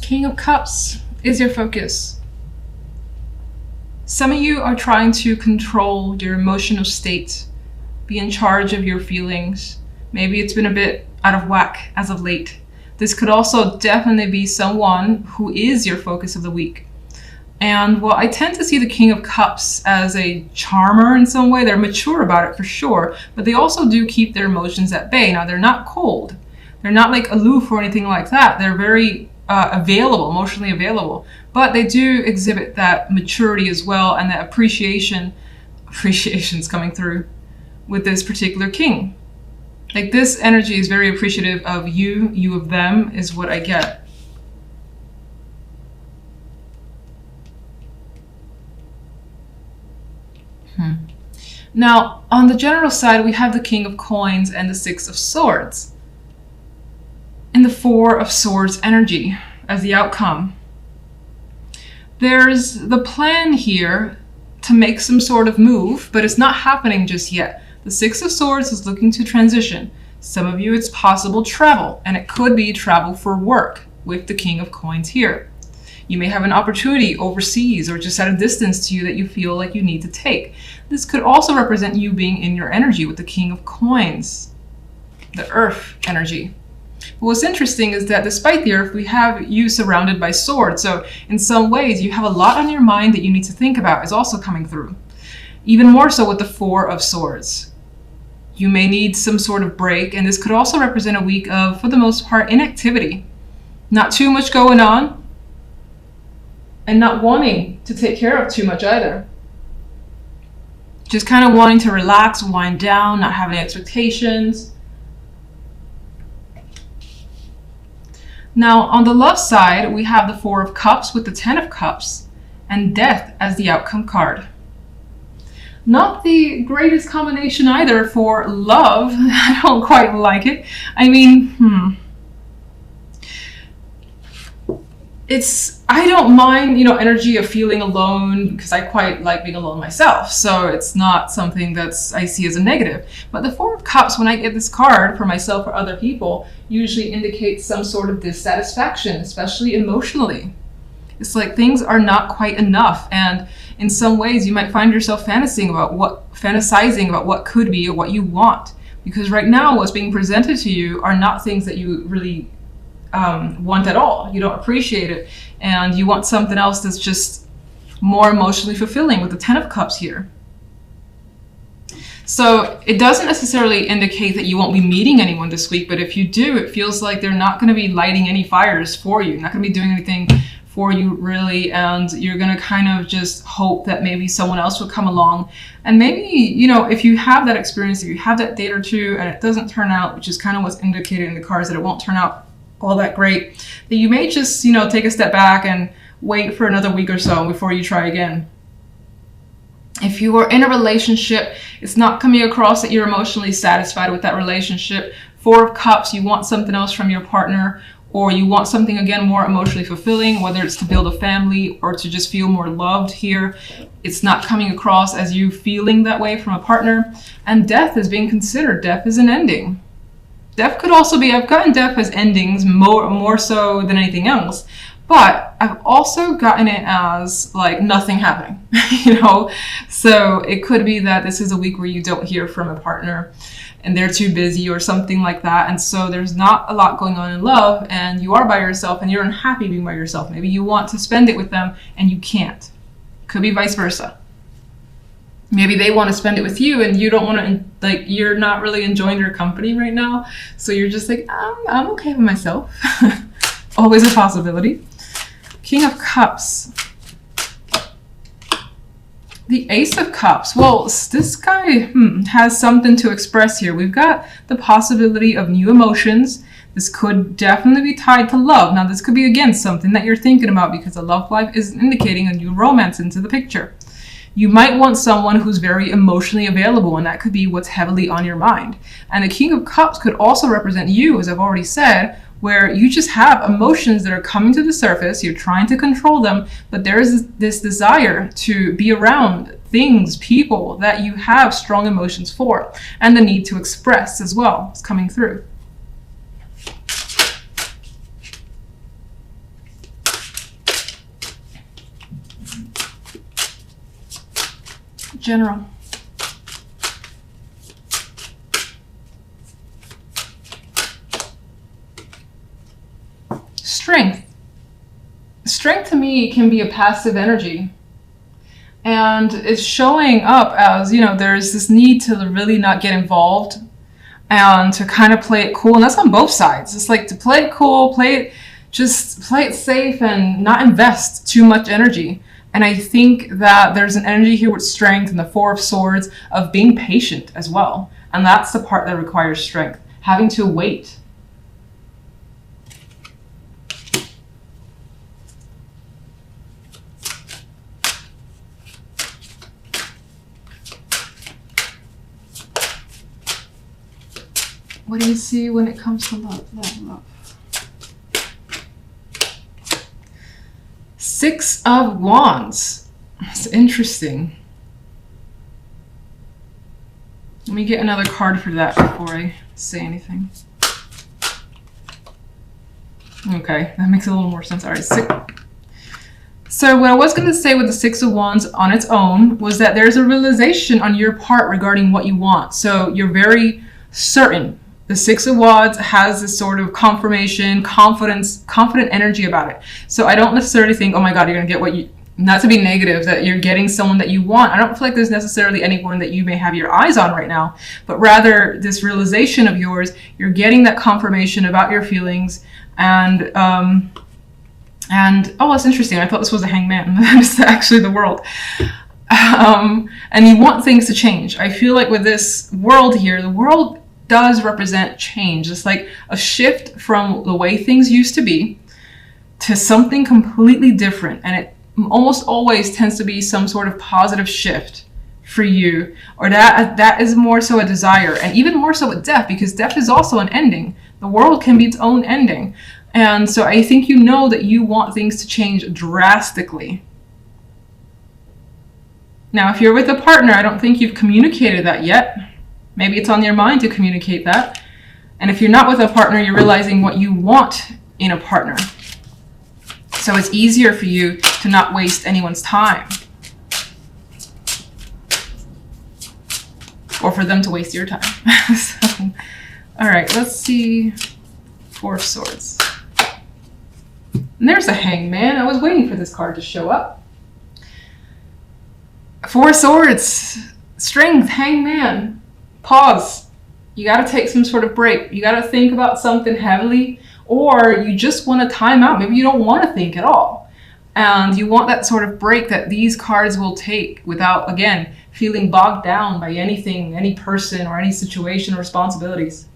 King of Cups is your focus. Some of you are trying to control your emotional state, be in charge of your feelings. Maybe it's been a bit out of whack as of late. This could also definitely be someone who is your focus of the week. And well, I tend to see the King of Cups as a charmer in some way. They're mature about it for sure, but they also do keep their emotions at bay. Now, they're not cold. They're not like aloof or anything like that. They're very available, emotionally available, but they do exhibit that maturity as well, and that appreciation's coming through with this particular king. Like, this energy is very appreciative of you, you of them is what I get. Now, on the general side, we have the King of Coins and the Six of Swords, and the Four of Swords energy as the outcome. There's the plan here to make some sort of move, but it's not happening just yet. The Six of Swords is looking to transition. Some of you, it's possible travel, and it could be travel for work with the King of Coins here. You may have an opportunity overseas or just at a distance to you that you feel like you need to take. This could also represent you being in your energy with the King of Coins, the Earth energy. But what's interesting is that despite the Earth, we have you surrounded by swords. So in some ways, you have a lot on your mind that you need to think about is also coming through. Even more so with the Four of Swords. You may need some sort of break, and this could also represent a week of, for the most part, inactivity. Not too much going on, and not wanting to take care of too much either. Just kind of wanting to relax, wind down, not have any expectations. Now, on the love side, we have the Four of Cups with the Ten of Cups and Death as the outcome card. Not the greatest combination either for love. I don't quite like it. I mean, I don't mind, energy of feeling alone because I quite like being alone myself. So it's not something I see as a negative. But the Four of Cups, when I get this card for myself or other people, usually indicates some sort of dissatisfaction, especially emotionally. It's like things are not quite enough. And in some ways, you might find yourself fantasizing about what could be or what you want. Because right now, what's being presented to you are not things that you really want at all. You don't appreciate it, and you want something else that's just more emotionally fulfilling with the Ten of Cups here. So it doesn't necessarily indicate that you won't be meeting anyone this week, but if you do, it feels like they're not going to be lighting any fires for you, not going to be doing anything for you really, and you're going to kind of just hope that maybe someone else will come along. And maybe, if you have that experience, if you have that date or two and it doesn't turn out, which is kind of what's indicated in the cards, that it won't turn out all that great, that you may just, take a step back and wait for another week or so before you try again. If you are in a relationship, it's not coming across that you're emotionally satisfied with that relationship. Four of Cups, you want something else from your partner, or you want something, again, more emotionally fulfilling, whether it's to build a family or to just feel more loved here. It's not coming across as you feeling that way from a partner. And Death is being considered. Death is an ending. Death could also be, I've gotten Death as endings more so than anything else, but I've also gotten it as like nothing happening, So it could be that this is a week where you don't hear from a partner and they're too busy or something like that. And so there's not a lot going on in love and you are by yourself and you're unhappy being by yourself. Maybe you want to spend it with them and you can't. Could be vice versa. Maybe they want to spend it with you and you don't want to, you're not really enjoying their company right now. So you're just like, I'm okay with myself. Always a possibility. King of Cups. The Ace of Cups. Well, this guy has something to express here. We've got the possibility of new emotions. This could definitely be tied to love. Now, this could be, again, something that you're thinking about because the love life is indicating a new romance into the picture. You might want someone who's very emotionally available, and that could be what's heavily on your mind. And the King of Cups could also represent you, as I've already said, where you just have emotions that are coming to the surface. You're trying to control them, but there is this desire to be around things, people that you have strong emotions for, and the need to express as well is coming through. General. Strength. Strength to me can be a passive energy. And it's showing up as, there's this need to really not get involved and to kind of play it cool. And that's on both sides. It's like to play it cool, just play it safe and not invest too much energy. And I think that there's an energy here with strength and the Four of Swords of being patient as well. And that's the part that requires strength, having to wait. What do you see when it comes to love? Six of Wands. It's interesting. Let me get another card for that before I say anything. Okay, that makes a little more sense. All right, So what I was going to say with the Six of Wands on its own was that there's a realization on your part regarding what you want. So you're very certain. The Six of Wands has this sort of confirmation, confident energy about it. So I don't necessarily think, oh my God, you're going to get what you, not to be negative, that you're getting someone that you want. I don't feel like there's necessarily anyone that you may have your eyes on right now, but rather this realization of yours, you're getting that confirmation about your feelings. And oh, that's interesting. I thought this was a hangman. It's actually the World. And you want things to change. I feel like with this World here, the World does represent change. It's like a shift from the way things used to be to something completely different. And it almost always tends to be some sort of positive shift for you, or that is more so a desire, and even more so with death, because death is also an ending. The World can be its own ending. And so I think you know that you want things to change drastically. Now, if you're with a partner, I don't think you've communicated that yet. Maybe it's on your mind to communicate that. And if you're not with a partner, you're realizing what you want in a partner. So it's easier for you to not waste anyone's time. Or for them to waste your time. So, all right, let's see. Four of Swords. And there's the Hangman. I was waiting for this card to show up. Four of Swords. Strength, Hangman. Pause. You got to take some sort of break. You got to think about something heavily, or you just want a time out. Maybe you don't want to think at all. And you want that sort of break that these cards will take without, again, feeling bogged down by anything, any person, or any situation or responsibilities.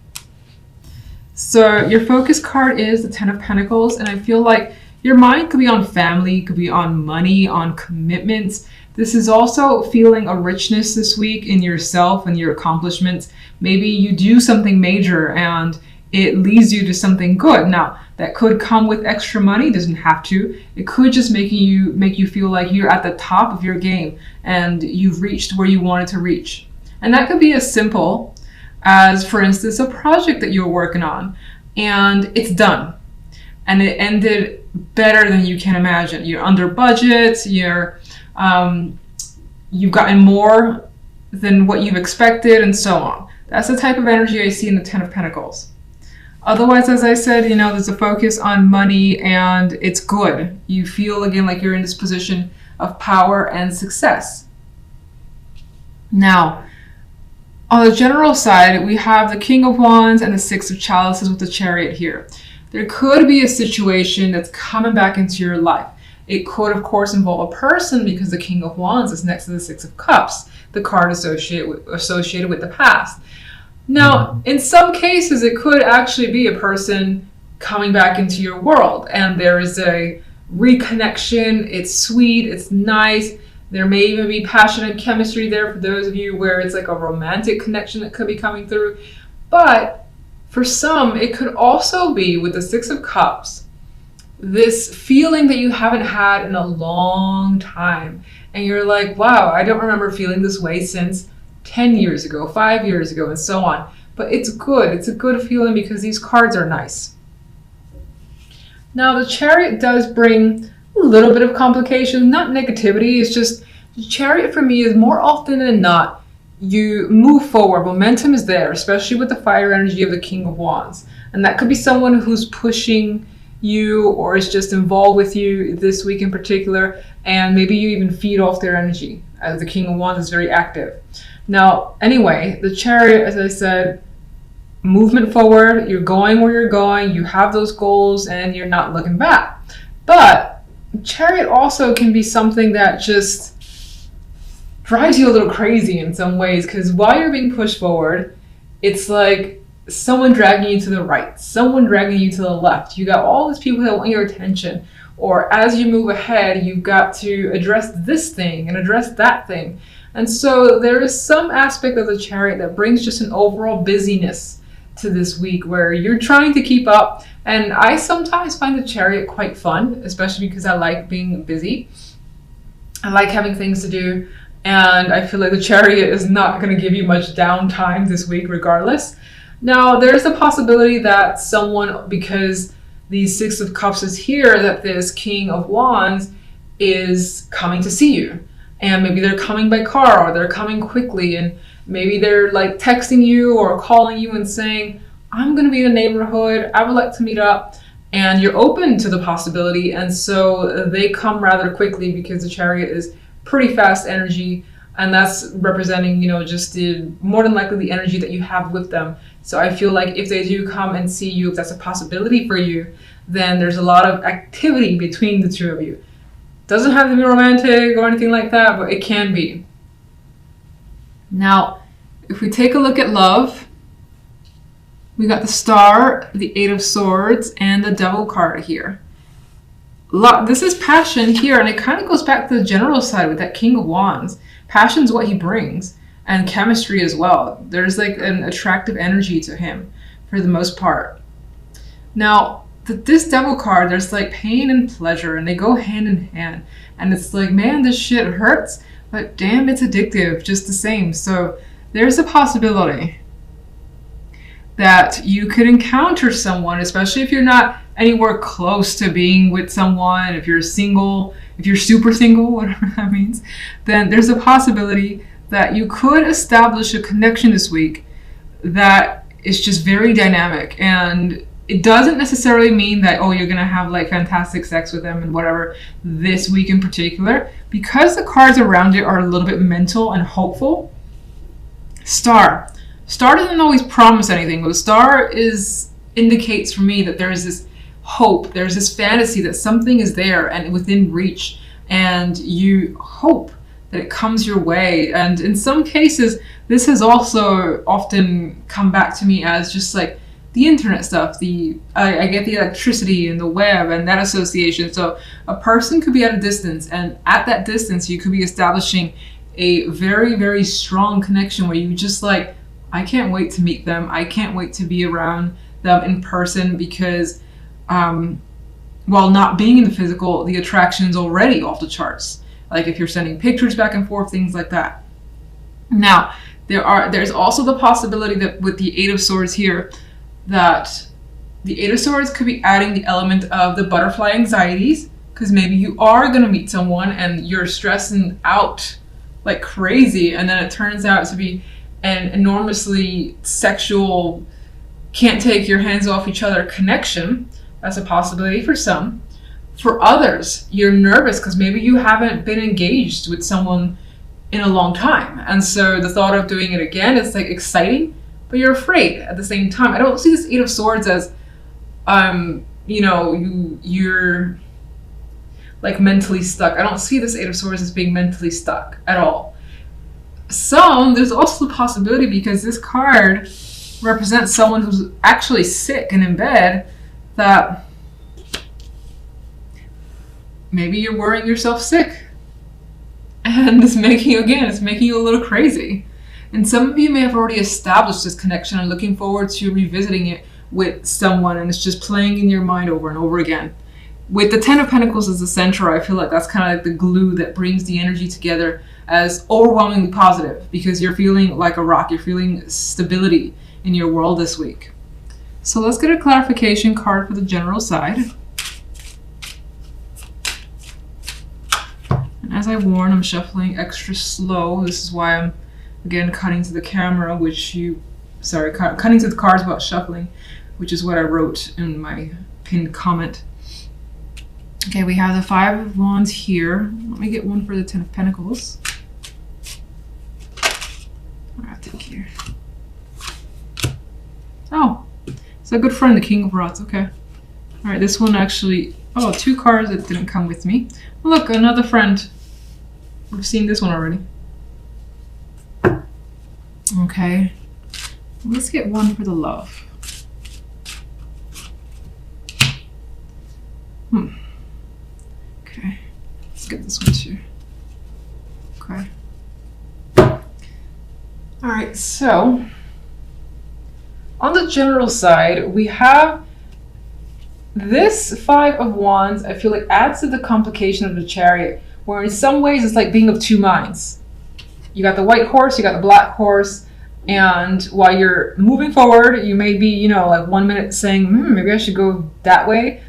So your focus card is the Ten of Pentacles, and I feel like your mind could be on family, could be on money, on commitments. This is also feeling a richness this week in yourself and your accomplishments. Maybe you do something major and it leads you to something good. Now, that could come with extra money, doesn't have to. It could just make you feel like you're at the top of your game and you've reached where you wanted to reach. And that could be as simple as, for instance, a project that you're working on and it's done. And it ended better than you can imagine. You're under budget, you've gotten more than what you've expected, and so on. That's the type of energy I see in the Ten of Pentacles. Otherwise, as I said, there's a focus on money and it's good. You feel, again, like you're in this position of power and success. Now, on the general side, we have the King of Wands and the Six of Chalices with the Chariot here. There could be a situation that's coming back into your life. It could, of course, involve a person because the King of Wands is next to the Six of Cups, the card associated with the past. Now, in some cases, it could actually be a person coming back into your world, and there is a reconnection. It's sweet, it's nice. There may even be passionate chemistry there for those of you where it's like a romantic connection that could be coming through. But for some, it could also be with the Six of Cups, this feeling that you haven't had in a long time. And you're like, wow, I don't remember feeling this way since 10 years ago, 5 years ago, and so on. But it's good. It's a good feeling because these cards are nice. Now, the Chariot does bring a little bit of complication, not negativity. It's just The Chariot for me is more often than not, you move forward. Momentum is there, especially with the fire energy of the King of Wands. And that could be someone who's pushing you or is just involved with you this week in particular. And maybe you even feed off their energy, as the King of Wands is very active. Now, anyway, the Chariot, as I said, movement forward, you're going where you're going, you have those goals, and you're not looking back. But Chariot also can be something that just drives you a little crazy in some ways, because while you're being pushed forward, it's like someone dragging you to the right, someone dragging you to the left. You got all these people that want your attention, or as you move ahead, you've got to address this thing and address that thing. And so there is some aspect of the Chariot that brings just an overall busyness to this week where you're trying to keep up. And I sometimes find the Chariot quite fun, especially because I like being busy. I like having things to do. And I feel like the Chariot is not going to give you much downtime this week regardless. Now, there's a possibility that someone, because the Six of Cups is here, that this King of Wands is coming to see you. And maybe they're coming by car, or they're coming quickly, and maybe they're like texting you or calling you and saying, I'm going to be in a neighborhood, I would like to meet up. And you're open to the possibility. And so they come rather quickly because the Chariot is pretty fast energy, and that's representing, just the more than likely the energy that you have with them. So I feel like if they do come and see you, if that's a possibility for you, then there's a lot of activity between the two of you. Doesn't have to be romantic or anything like that, but it can be. Now, if we take a look at love, we got the Star, the Eight of Swords, and the Devil card here. This is passion here, and it kind of goes back to the general side with that King of Wands. Passion's what he brings, and chemistry as well. There's like an attractive energy to him for the most part. Now, this Devil card, there's like pain and pleasure, and they go hand in hand. And it's like, man, this shit hurts, but damn, it's addictive just the same. So there's a possibility that you could encounter someone, especially if you're not anywhere close to being with someone, if you're single, if you're super single, whatever that means, then there's a possibility that you could establish a connection this week that is just very dynamic. And it doesn't necessarily mean that, you're going to have like fantastic sex with them and whatever this week in particular, because the cards around it are a little bit mental and hopeful. Star doesn't always promise anything, but the Star indicates for me that there is this hope, there's this fantasy that something is there and within reach, and you hope that it comes your way. And in some cases, this has also often come back to me as just like the internet stuff. I get the electricity and the web and that association. So a person could be at a distance, and at that distance, you could be establishing a very, very strong connection where you just like, I can't wait to meet them. I can't wait to be around them in person, because while not being in the physical, the attraction's already off the charts. Like if you're sending pictures back and forth, things like that. Now, there's also the possibility that with the Eight of Swords here, that the Eight of Swords could be adding the element of the butterfly anxieties, because maybe you are going to meet someone and you're stressing out like crazy, and then it turns out to be an enormously sexual, can't take your hands off each other connection. That's a possibility for some. For others, you're nervous because maybe you haven't been engaged with someone in a long time, and so the thought of doing it again is like exciting, but you're afraid at the same time. I don't see this Eight of Swords as you're like mentally stuck. I don't see this Eight of Swords as being mentally stuck at all. There's also the possibility, because this card represents someone who's actually sick and in bed, that maybe you're worrying yourself sick, and it's making you a little crazy. And some of you may have already established this connection and looking forward to revisiting it with someone, and it's just playing in your mind over and over again. With the Ten of Pentacles as the center, I feel like that's kind of like the glue that brings the energy together as overwhelmingly positive, because you're feeling like a rock, you're feeling stability in your world this week. So let's get a clarification card for the general side. As I warn, I'm shuffling extra slow. This is why I'm, again, cutting to the camera, cutting to the cards while shuffling, which is what I wrote in my pinned comment. Okay, we have the Five of Wands here. Let me get one for the Ten of Pentacles. I'll take here. Oh, it's a good friend, the King of Rods. Okay. All right, this one actually, oh, 2 cards that didn't come with me. Look, another friend. We've seen this one already. Okay. Let's get one for the love. Okay. Let's get this one too. Okay. All right, so on the general side, we have this Five of Wands. I feel like adds to the complication of the Chariot, where in some ways it's like being of 2 minds. You got the white horse, you got the black horse, and while you're moving forward, you may be, like 1 minute saying, maybe I should go that way,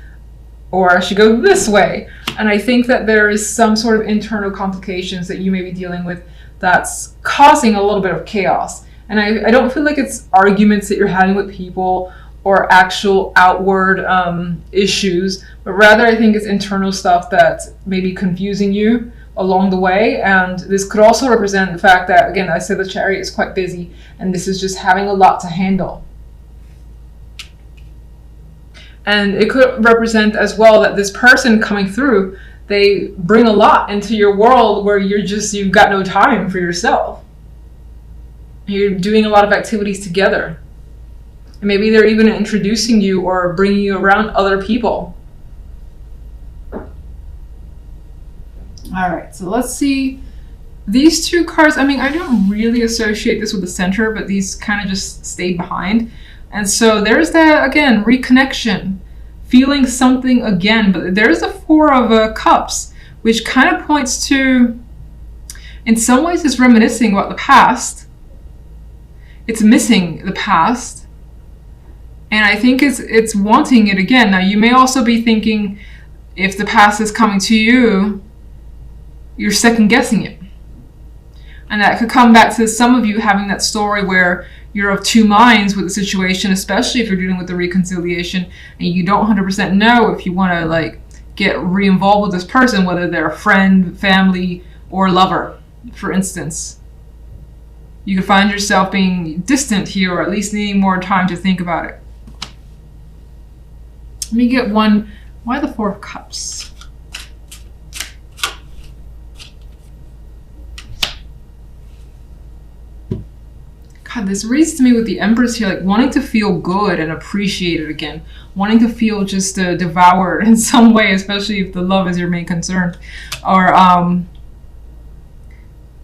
or I should go this way. And I think that there is some sort of internal complications that you may be dealing with that's causing a little bit of chaos. And I don't feel like it's arguments that you're having with people or actual outward issues, but rather I think it's internal stuff that's maybe confusing you along the way. And this could also represent the fact that, again, I said the Chariot is quite busy, and this is just having a lot to handle. And it could represent as well that this person coming through, they bring a lot into your world where you've got no time for yourself. You're doing a lot of activities together. And maybe they're even introducing you or bringing you around other people. All right, so let's see. These 2 cards, I don't really associate this with the center, but these kind of just stayed behind. And so there's that, again, reconnection, feeling something again. But there's the Four of Cups, which kind of points to, in some ways, it's reminiscing about the past. It's missing the past. And I think it's wanting it again. Now, you may also be thinking, if the past is coming to you, you're second guessing it. And that could come back to some of you having that story where you're of 2 minds with the situation, especially if you're dealing with the reconciliation and you don't 100% know if you want to get re-involved with this person, whether they're a friend, family, or lover, for instance. You could find yourself being distant here, or at least needing more time to think about it. Let me get one. Why the Four of Cups? God, this reads to me with the Empress here, wanting to feel good and appreciated again. Wanting to feel just devoured in some way, especially if the love is your main concern. Or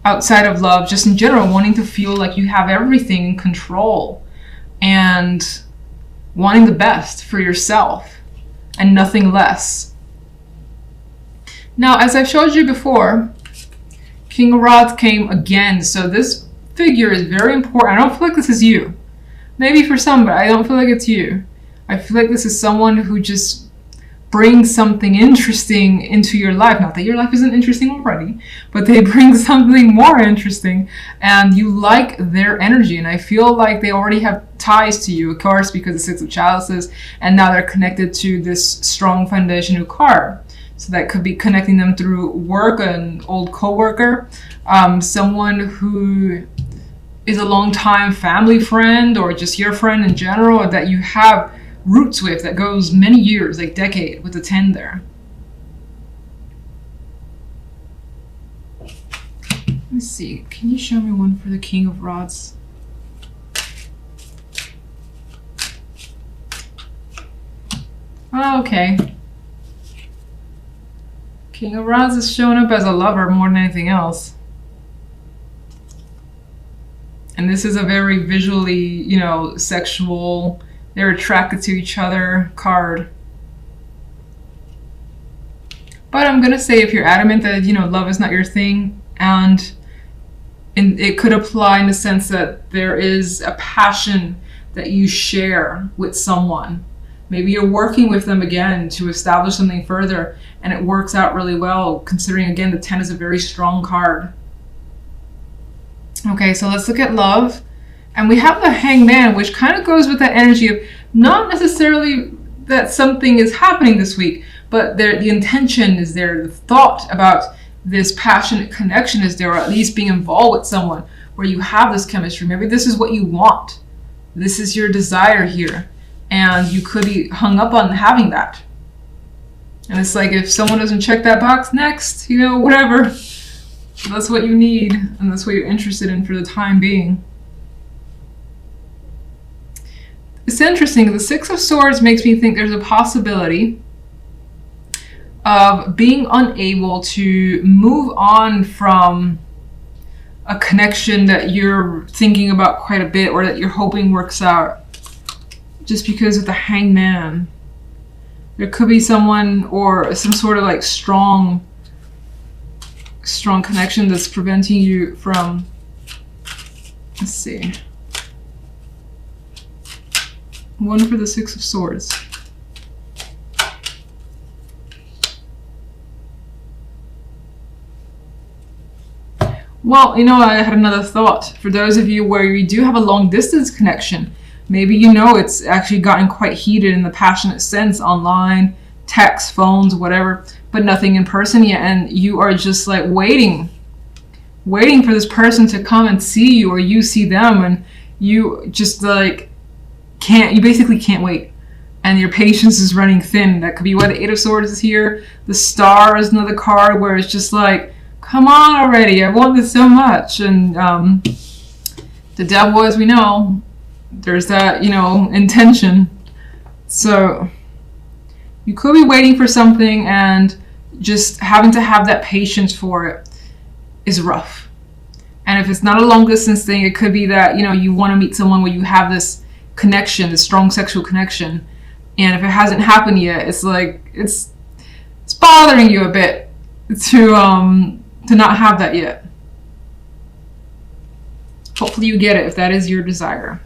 outside of love, just in general, wanting to feel like you have everything in control. And wanting the best for yourself and nothing less. Now, as I've showed you before, King of Rods came again. So this figure is very important. I don't feel like this is you. Maybe for some, but I don't feel like it's you. I feel like this is someone who just brings something interesting into your life. Not that your life isn't interesting already, but they bring something more interesting and you like their energy. And I feel like they already have ties to you, of course, because the Six of Chalices, and now they're connected to this strong foundational card. So that could be connecting them through work, an old co-worker, someone who is a long-time family friend, or just your friend in general, or that you have roots with that goes many years, like decade, with the 10 there. Let's see, can you show me one for the King of Rods? Oh, okay. King of Rods is showing up as a lover more than anything else. And this is a very visually, sexual, they're attracted to each other card. But I'm going to say, if you're adamant that, love is not your thing, and it could apply in the sense that there is a passion that you share with someone. Maybe you're working with them again to establish something further, and it works out really well, considering, again, the 10 is a very strong card. Okay, so let's look at love. And we have the Hangman, which kind of goes with that energy of not necessarily that something is happening this week, but the intention is there, the thought about this passionate connection is there, or at least being involved with someone where you have this chemistry. Maybe this is what you want. This is your desire here. And you could be hung up on having that. And it's like, if someone doesn't check that box next, whatever. That's what you need, and that's what you're interested in for the time being. It's interesting. The Six of Swords makes me think there's a possibility of being unable to move on from a connection that you're thinking about quite a bit, or that you're hoping works out, just because of the Hangman. There could be someone or some sort of like strong connection that's preventing you from, let's see, one for the Six of Swords. Well, I had another thought. For those of you where you do have a long distance connection, maybe it's actually gotten quite heated in the passionate sense online, text, phones, whatever, but nothing in person yet, and you are just like waiting for this person to come and see you, or you see them, and you just like you basically can't wait, and your patience is running thin. That could be why the Eight of Swords is here. The Star is another card where it's just like, come on already, I want this so much. And the Devil, as we know, there's that, intention. So you could be waiting for something, and just having to have that patience for it is rough. And if it's not a long distance thing, it could be that, you want to meet someone where you have this connection, this strong sexual connection. And if it hasn't happened yet, it's like, it's bothering you a bit to not have that yet. Hopefully you get it if that is your desire.